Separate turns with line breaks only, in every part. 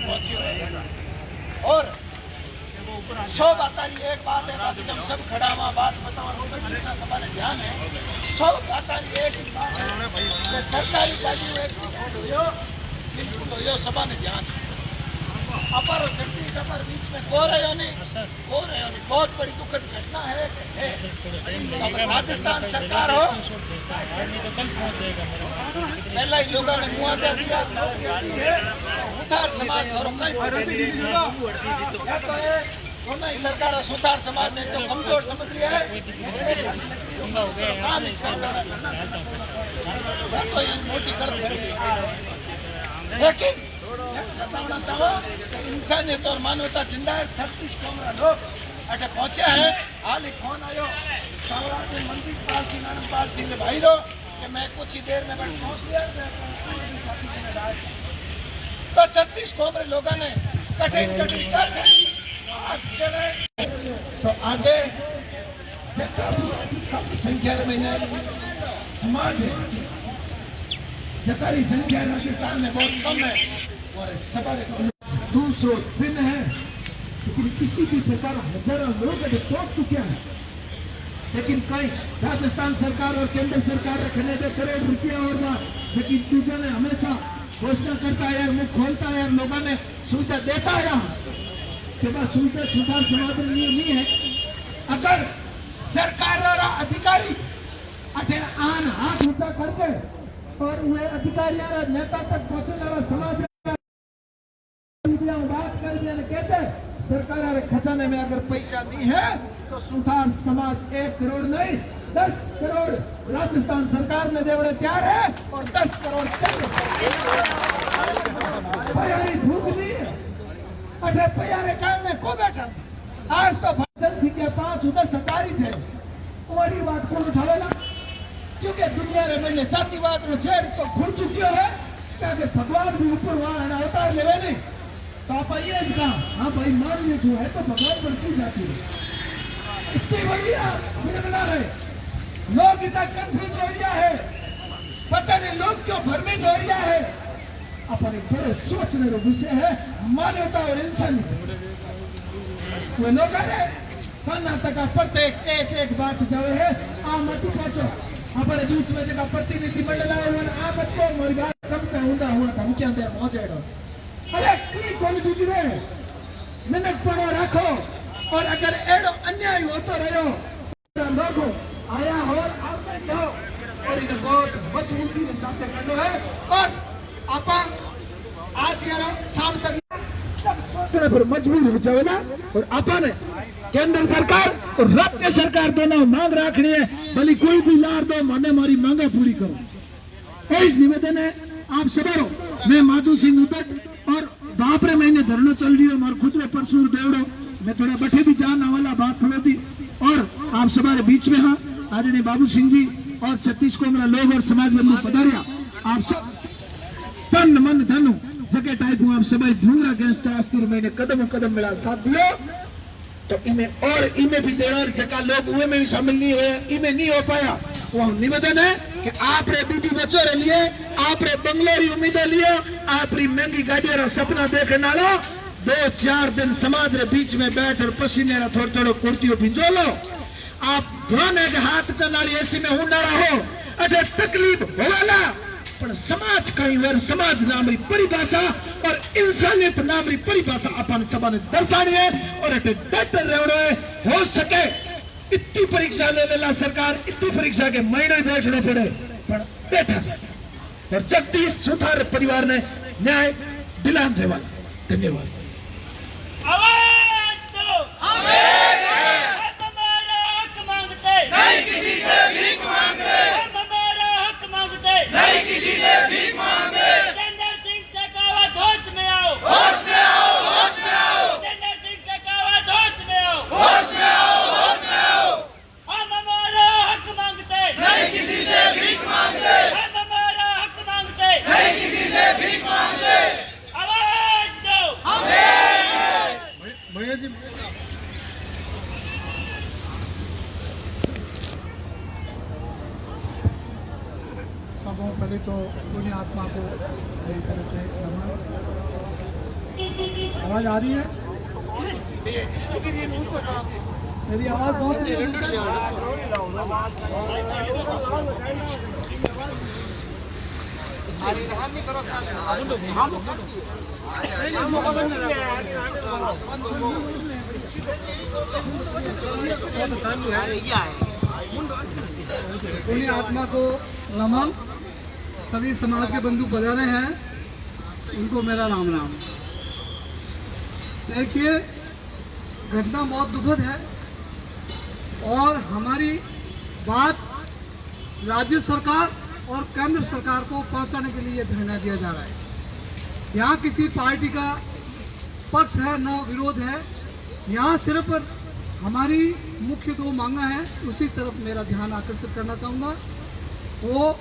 पहुंची और सौ बात एक बात है बाकी जब सब खड़ा हुआ बात बताओ सभा ने ध्यान है सौ बात एक बात है सरकारी गाड़ी बिल्कुल यो सभा ने ध्यान अपर शक्ति सफर बीच में हो रहे नहीं बहुत बड़ी दुखद घटना है राजस्थान सरकार हो पहला ही लोगों ने मुआवजा दिया सुथार समाज सरकार सुथार समाज ने तो कमजोर समझ लिया है काम मोटी कर लेकिन बताना चाहो इंसानियत और मानवता जिंदा है 36 कोमरा लोग अटे पहुंचे हैं हाल ही फोन आयो मंदिर पाल सिंह भाई रो कि मैं कुछ ही देर में पहुंच गया तो 36 कोमरे लोगों ने कठिन तो आगे संख्या महीने समाज है जतारी संख्या राजस्थान में बहुत कम है और सभा दूसरों दिन है लेकिन किसी भी प्रकार हजारों लोग पहुंच चुके हैं लेकिन कई राजस्थान सरकार और केंद्र सरकार रखने में करोड़ रुपया और लेकिन दूसरे ने हमेशा घोषणा करता है मुख खोलता है लोगों ने सुविधा देता है कि बस सुविधा सुधार समाज नहीं है अगर सरकार और अधिकारी अठे आन हाथ ऊंचा करके और वे अधिकारी नेता तक पहुंचने वाला समाज बात कर कहते सरकार खजाने में अगर पैसा नहीं है तो सुधार समाज 1 करोड़ नहीं 10 करोड़ राजस्थान सरकार ने देवड़े तैयार है और 10 करोड़ भूख नहीं है अठे पैयारे कारण को बैठा आज तो जनसंख्या 5-10 हजार ही थे तुम्हारी बात कौन उठावेला क्योंकि दुनिया में मैंने जातिवाद रो जेर तो खुल चुकी है कि भगवान भी ऊपर वहां अवतार लेवे नहीं तो आप आइए इसका हाँ भाई मान लीजिए है तो भगवान पर की जाती है इतनी बढ़िया मुझे बना रहे लोग इतना कंफ्यूज हो गया है पता नहीं लोग क्यों भ्रमित हो गया है अपन एक बड़े सोचने का विषय है मानवता और इंसानियत वो लोग कर्नाटक का प्रत्येक एक बात जावे है आ मत पहुंचो हमारे बीच में जगह प्रतिनिधि मंडल आए आप मोरी बात समझा हुआ था मुख्य अंदर पहुंचेगा अरे कोई दूसरी मिनट पड़ो रखो और अगर एडो अन्याय होता रहो लोगों आया हो आते जाओ और इधर बहुत मजबूती के साथ करना है और आपा आज यार शाम तक सब सोचने पर मजबूर हो जाओ ना और आपा ने केंद्र सरकार और राज्य सरकार दोनों मांग रखनी है भले कोई भी लार दो माने मारी मांगे पूरी करो इस निवेदन है आप सबरो मैं माधु सिंह उदक और बापरे महीने धरना चल रही है और खुद में परसूर देवड़ो मैं थोड़ा बठे भी जान वाला बात थोड़ी थी और आप सवारे बीच में हाँ आदरणीय बाबू सिंह जी और 36 कोमरा लोग और समाज बंधु पधारिया आप सब तन मन धनु जगह टाइप हूँ आप सभी भूंगरा गैस अस्थिर महीने कदम मिला साथ दियो तो इमे भी देना जगह लोग हुए में भी शामिल नहीं हुए इमे नहीं हो पाया वो निवेदन है कि आप रे बीबी बच्चों रे लिए आप रे बंगलोरी उम्मीदें लियो आप री महंगी गाड़ियों रा सपना देखने लो 2-4 दिन समाज रे बीच में बैठ और पसीने रा थोड़ो कुर्तियों भिजो लो आप धोने के हाथ चलाली ऐसी में हूं ना रहो अरे तकलीफ होवेला पर समाज कई वर समाज नामरी परिभाषा और इंसानियत नामरी परिभाषा अपन सबने दर्शानी है और अटे डटर रहड़ो है हो सके इतनी परीक्षा ले लेला सरकार इतनी परीक्षा के महीने बैठने पड़े पर बैठा और जगदीश सुथार परिवार ने न्याय दिलाने वाला धन्यवाद
नहीं किसी से भीख मांगते हमारा हक मांगते नहीं किसी से भीख मांगते जितेंद्र सिंह शेखावत होश में आओ होश में आओ होश में आओ जितेंद्र सिंह शेखावत होश में आओ होश में आओ होश में आओ हम हमारा हक मांगते नहीं किसी से भीख मांगते हम हमारा हक मांगते नहीं किसी से भीख मांगते आवाज दो भैया जी पहले तो पुण्य आत्मा को मेरी तरफ से नमन
आवाज आ रही है? मेरी आवाज बहुत रही है? पुण्य आत्मा को नमन। सभी समाज के बंधु पधारे हैं, उनको मेरा राम राम। देखिए, घटना बहुत दुखद है और हमारी बात राज्य सरकार और केंद्र सरकार को पहुंचाने के लिए धरना दिया जा रहा है। यहाँ किसी पार्टी का पक्ष है न विरोध है, यहाँ सिर्फ हमारी मुख्य दो मांगा है, उसी तरफ मेरा ध्यान आकर्षित करना चाहूँगा। वो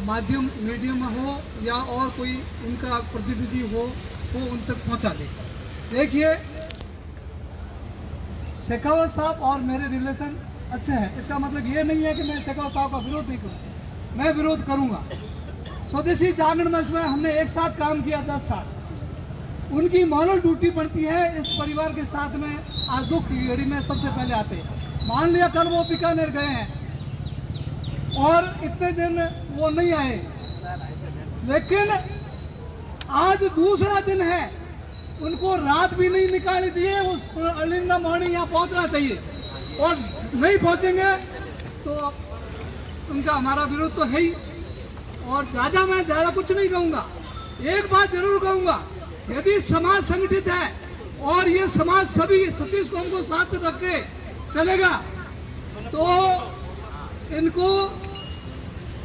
माध्यम मीडियम हो या और कोई उनका प्रतिनिधि हो, वो उन तक पहुँचा दे। देखिए, शेखावत साहब और मेरे रिलेशन अच्छे हैं, इसका मतलब ये नहीं है कि मैं शेखावत साहब का विरोध नहीं करूँ, मैं विरोध करूँगा। स्वदेशी जागरण मंच में हमने एक साथ काम किया 10 साल। उनकी मॉरल ड्यूटी बनती है इस परिवार के साथ में आज दुख की घड़ी में सबसे पहले आते हैं। मान लिया कल वो बीकानेर गए हैं और इतने दिन वो नहीं आए, लेकिन आज दूसरा दिन है, उनको रात भी नहीं निकालनी चाहिए, उस अर्ली इन द मॉर्निंग यहाँ पहुँचना चाहिए। और नहीं पहुँचेंगे तो उनका हमारा विरोध तो है ही। और मैं ज़्यादा कुछ नहीं कहूँगा, एक बात जरूर कहूँगा, यदि समाज संगठित है और ये समाज सभी 36 कौम को साथ रख के चलेगा तो इनको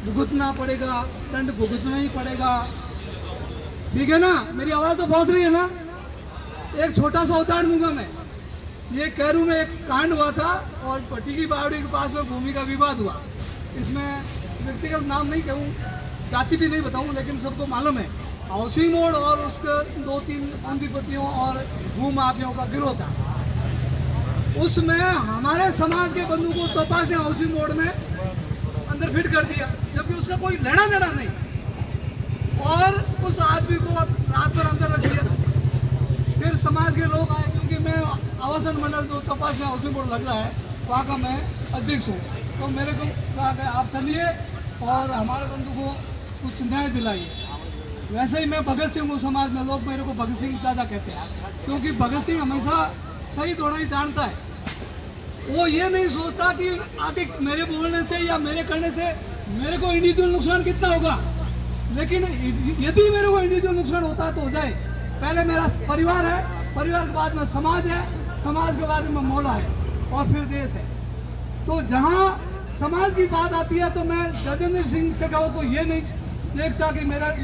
भुगतना पड़ेगा, दंड भुगतना ही पड़ेगा। ठीक है ना? मेरी आवाज़ तो पहुँच रही है ना? एक छोटा सा उदाहरण दूंगा मैं। ये कैरू में एक कांड हुआ था और पट्टी की बावड़ी के पास में भूमि का विवाद हुआ। इसमें व्यक्तिगत नाम नहीं कहूँ, जाति भी नहीं बताऊँ, लेकिन सबको मालूम है हाउसिंग बोर्ड और उसके 2-3 पूंजीपतियों और भू माफियाओं का गिरोह था। उसमें हमारे समाज के बंधु को तपा से हाउसिंग बोर्ड में अंदर फिट कर दिया, जबकि उसका कोई लेना देना नहीं, और उस आदमी को रात भर अंदर रख दिया। फिर समाज के लोग आए, क्योंकि मैं आवासन मंडल जो तपा से हाउसिंग बोर्ड लग रहा है वहाँ का मैं अध्यक्ष हूँ, तो मेरे को कहा कि आप चलिए और हमारे बंधु को कुछ न्याय दिलाइए। वैसे ही मैं भगत सिंह हूँ, समाज में लोग मेरे को भगत सिंह दादा कहते हैं, क्योंकि भगत सिंह हमेशा सही थोड़ा ही जानता है। वो ये नहीं सोचता कि आगे मेरे बोलने से या मेरे करने से मेरे को इंडिविजुअल नुकसान कितना होगा, लेकिन यदि मेरे को इंडिविजुअल नुकसान होता है तो हो जाए। पहले मेरा परिवार है, परिवार के बाद में समाज है, समाज के बाद में मौला है और फिर देश है। तो जहाँ समाज की बात आती है तो मैं गजेंद्र सिंह से कहूँ तो ये नहीं देखता कि मेरा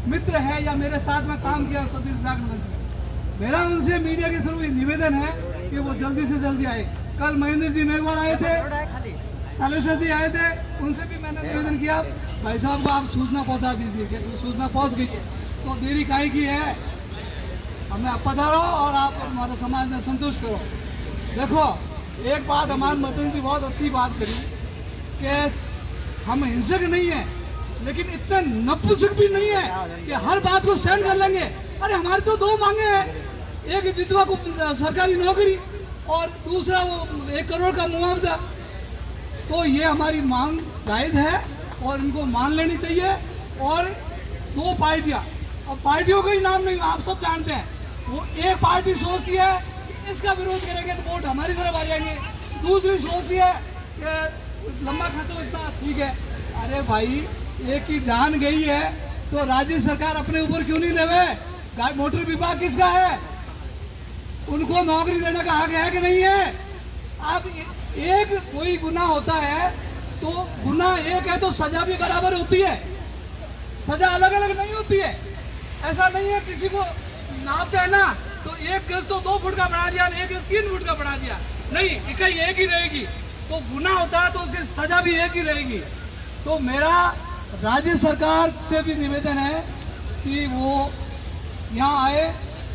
मित्र है या मेरे साथ में काम किया स्वदेशी जागरण मंच में। मेरा उनसे मीडिया के थ्रू निवेदन है कि वो जल्दी से जल्दी आए। कल महेंद्र जी मेघवाल आए थे, सालेसर जी आए थे, उनसे भी मैंने निवेदन किया भाई साहब को आप सूचना पहुंचा दीजिए कि सूचना पहुंच गई है, तो देरी काहे की है, हमें पधारो और आप हमारे समाज में संतुष्ट करो। देखो, एक बात हमारे मदन जी बहुत अच्छी बात करी कि हम हिंसक नहीं है, लेकिन इतने नपुंसक भी नहीं है कि हर बात को सहन कर लेंगे। अरे हमारे तो 2 मांगे हैं, एक विधवा को सरकारी नौकरी और दूसरा वो 1 करोड़ का मुआवजा। तो ये हमारी मांग जायज है और इनको मान लेनी चाहिए। और 2 पार्टियां, और पार्टियों का ही नाम नहीं, आप सब जानते हैं, वो एक पार्टी सोचती है कि इसका विरोध करेंगे तो वोट हमारी तरफ आ जाएंगे, दूसरी सोचती है कि लंबा खर्चो इतना ठीक है। अरे भाई, एक की जान गई है तो राज्य सरकार अपने ऊपर क्यों नहीं लेवे? मोटर विभाग किसका है? उनको नौकरी देने का हक है कि नहीं है? अब एक कोई गुनाह होता है तो गुनाह एक है तो सजा भी बराबर होती है, सजा अलग अलग नहीं होती है। ऐसा नहीं है किसी को नापते है ना तो 1 गज तो 2 फुट का बढ़ा दिया, 1 गज 3 फुट का बढ़ा दिया, नहीं, इकाई एक ही रहेगी। तो गुनाह होता है तो उसकी सजा भी एक ही रहेगी। तो मेरा राज्य सरकार से भी निवेदन है कि वो यहाँ आए,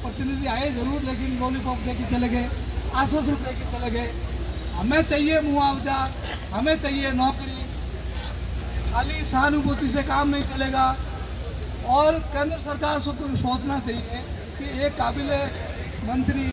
प्रतिनिधि आए जरूर, लेकिन लॉलीपॉप दे के चले गए, आश्वासन दे के चले गए। हमें चाहिए मुआवजा, हमें चाहिए नौकरी, खाली सहानुभूति से काम नहीं चलेगा। और केंद्र सरकार से तो सोचना चाहिए कि एक काबिल मंत्री